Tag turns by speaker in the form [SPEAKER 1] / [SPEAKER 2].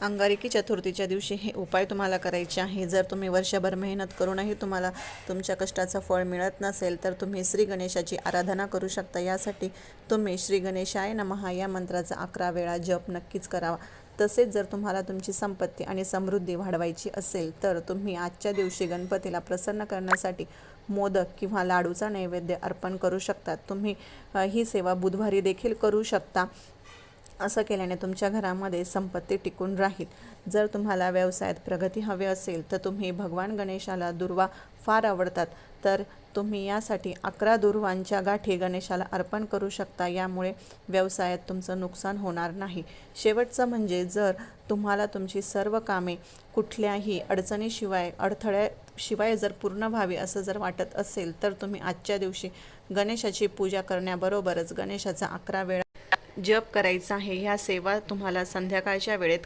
[SPEAKER 1] अंगारकी चतुर्थीच्या दिवशी हे उपाय तुम्हाला करायचे आहे। जर तुम्ही वर्षभर मेहनत करूनही तुम्हाला तुमच्या कष्टाचं फळ मिळत नसेल तर तुम्ही श्री गणेशाची आराधना करू शकता। यासाठी तुम्ही श्री गणेशाय नमः या मंत्राचा 11 वेळा जप नक्कीच करावा। तसेच जर तुम्हाला तुमची संपत्ती आणि समृद्धी वाढवायची असेल तर तुम्ही आजच्या दिवशी गणपतीला प्रसन्न करण्यासाठी मोदक किंवा लाडूचा नैवेद्य अर्पण करू शकता। तुम्ही ही सेवा बुधवारी देखील करू शकता। असं केल्याने तुमच्या घरामध्ये संपत्ती टिकून राहील। जर तुम्हाला व्यवसायात प्रगती हवी असेल तर तुम्ही भगवान गणेशाला दुर्वा फार आवडतात, तर तुम्ही यासाठी 11 दुर्वांच्या गाठी गणेशाला अर्पण करू शकता। यामुळे व्यवसायात तुमचं नुकसान होणार नाही। शेवटचं म्हणजे जर तुम्हाला तुमची सर्व कामे कुठल्याही अडचणीशिवाय अडथळ्याशिवाय जर पूर्ण व्हावी असं जर वाटत असेल तर तुम्ही आजच्या दिवशी गणेशाची पूजा करण्याबरोबरच गणेशाचा 11 वेळा जप करायचा आहे। ह्या सेवा तुम्हाला संध्याकाळच्या वेळेत